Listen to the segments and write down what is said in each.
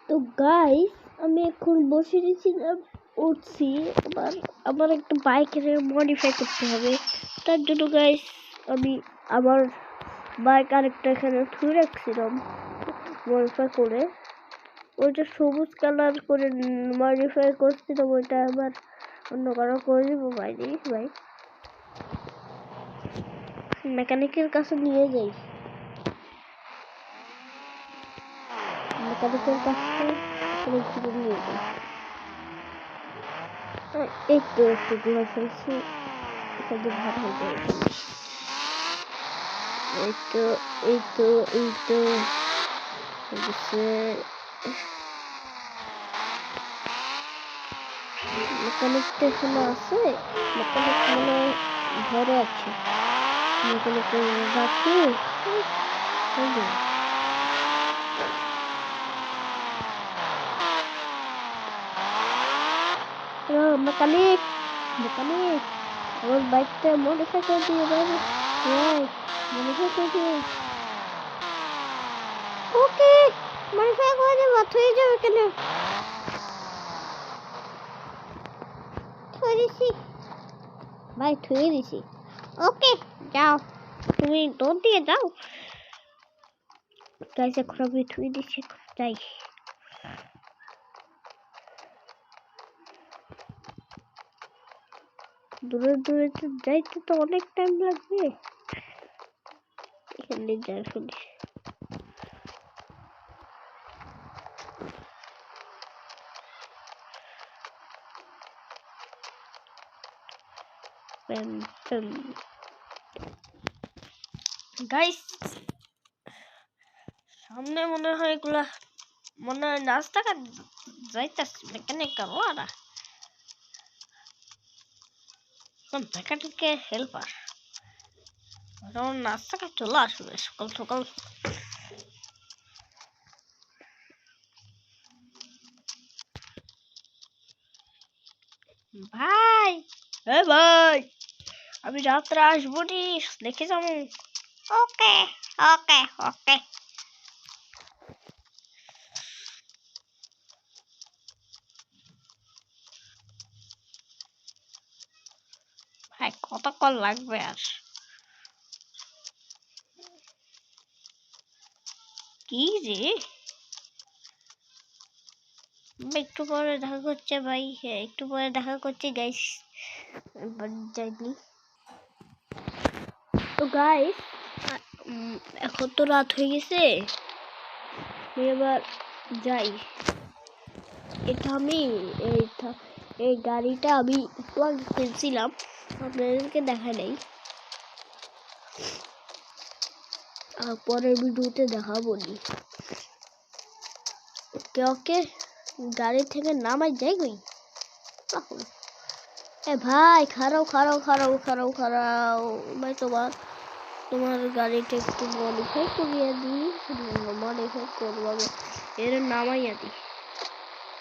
তো গাইস আমি এখন বসে গেছিলাম, উঠছি। আমার একটা বাইকের মডিফাই করতে হবে। তার জন্য গাইস আমি আমার বাইক আরেকটা এখানে থুয়ে রাখছিলাম মডিফাই করে। ওইটা সবুজ কালার করে মডিফাই করছিলাম, ওইটা আবার অন্য কালার করে দিব। ভাই মেকানিকের কাছে নিয়ে যাই। মেকানিকের কাছে নিয়ে যাই। এই তো একটু ঘুরে ফেলছি, এখানে ভালো হয়ে যায়। এই তো মেকানিকটা এখানে আছে। মেকানিক মানে ঘরে আছে। মেকানিক রাখি মেকানিক মেকানিক আমার বাইকটা মডিফাই করে দিয়ে যাবে। মডিফাই করে দিয়ে ওকে মডিফাই করে দেবো। থুয়ে যাবে কেন? থুয়ে দিছি ভাই, থুয়ে দিছি। ওকে যাও, তুমি দৌড় দিয়ে যাও। গাইস এখন আমি থুয়ে দিছি, যাই। দূরে দূরে তো যাইতে তো অনেক টাইম লাগবে। এখানে যাই শুনি। গাইস সামনে মনে হয় এগুলা মনে হয় রাস্তাঘাট যাইতেছে মেকানিক ওরা মেকানিকের হেল্পার রাস্তাঘাট চলে আসবে সকাল সকাল। ভাই ভাই আমি রাত্রে আসবো নি, দেখে যাবো। ওকে ওকে ওকে ভাই কতক্ষণ লাগবে আর? কি যে একটু পরে দেখা করছে ভাই, একটু পরে দেখা করছে গাইস। যাইনি তো গাইস, এখন তো রাত হয়ে গেছে, এবার যাই। এটা আমি এই গাড়িটা আমি একটু আগে কিনছিলাম, আপনাদেরকে দেখা নেই, পরের ভিডিওতে দেখাবো নি। ওকে ওকে গাড়ি থেকে নামাই যাই গই। এ ভাই খারাও ভাই, তোমার গাড়িটা একটু মডিফাই করিয়ে দিই। মডিফাই করবো এর নামাইয়া দিই।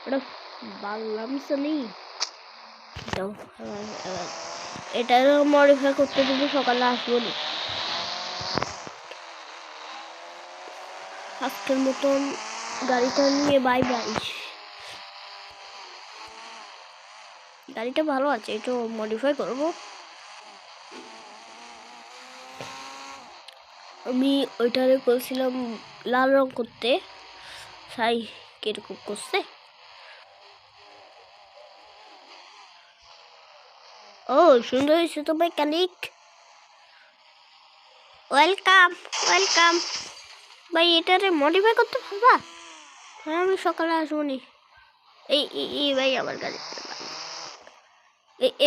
ওটা বাংলাম শুনি, এটারও মডিফাই করতে দিব। সকালে আসবো নি। আজকের মতন গাড়িটা নিয়ে বাই বাই। গাড়িটা ভালো আছে, একটু মডিফাই করব। আমি ওইটারে বলছিলাম লাল রং করতে, সাই কিরকম করছে। ও সুন্দর হয়েছে তো মেকানিক, ওয়েলকাম ওয়েলকাম। ভাই এটারে মডিফাই করতে পারবা? হ্যাঁ আমি সকালে আসবো নি। এই ভাই আমার গাড়ি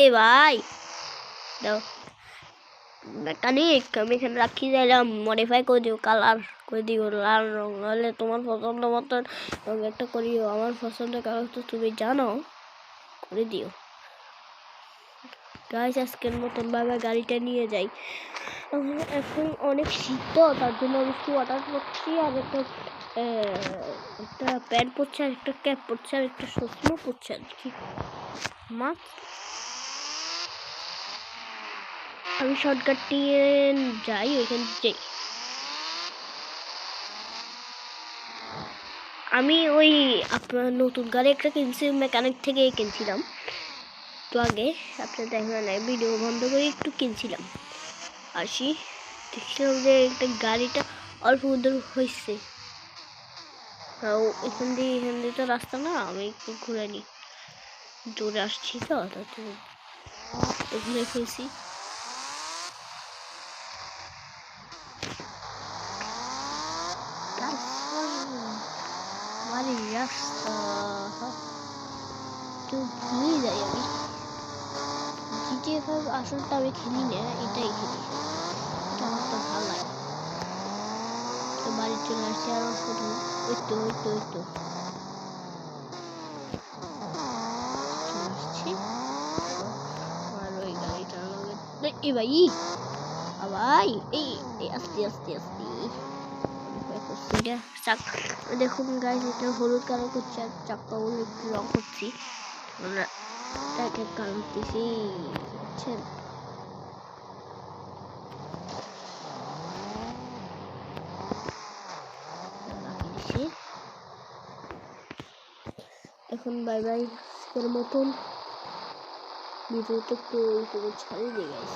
এই ভাই দাও। মেকানিক আমি এখানে রাখি যাইলাম, মডিফাই করে দিও, কালার করে দিও লাল রং, নাহলে তোমার পছন্দ মতন রং একটা করিও। আমার পছন্দের কালার তো তুমি জানো, করে দিও। গাইস আজকের মতন বাবা গাড়িটা নিয়ে যাই। এখন অনেক শীত তো, তার জন্য আমি সোয়েটার পরছি, আর একটা প্যান্ট পরছি, আর একটা ক্যাপ পরছি, আর একটা চশমা পরছি আর কি। আমি শর্টকাট নিয়ে যাই, ওইখানে যাই। আমি ওই আপনার নতুন গাড়ি একটা কিনছি, মেকানিক থেকে কিনছিলাম তো আগে, আপনার দেখা নাই, ভিডিও বন্ধ করে একটু কিনছিলাম। আসি দেখছিলাম যে একটা গাড়িটা অল্প দূর হয়েছে, এখান দিয়ে তো রাস্তা না, আমি একটু ঘুরে নিই, দূরে আসছি তো ঘুরে ফেলছি। বাড়ির রাস্তা তো ভুলেই যাই আমি। GTA 5 আসলটা আমি খেলি না, এটাই খেলি, এটা আমার তো ভালো লাগে। তো বাড়ি চলে আসছি আর শুধু ওই তো চলে আসছি। আর ওই গাড়িটা এই ভাই, ভাই এই আস্তে আস্তে আস্তে দেখুন গাইস, এটা হলুদ কালার করছে আর চাকাগুলো একটু রং করছি, আমরা তাকে কালার দিছি, বুঝছেন? এখন বাই বাই, আজকের মতন ভিডিওটা একটু ছাড়িয়ে দিয়ে গাইস।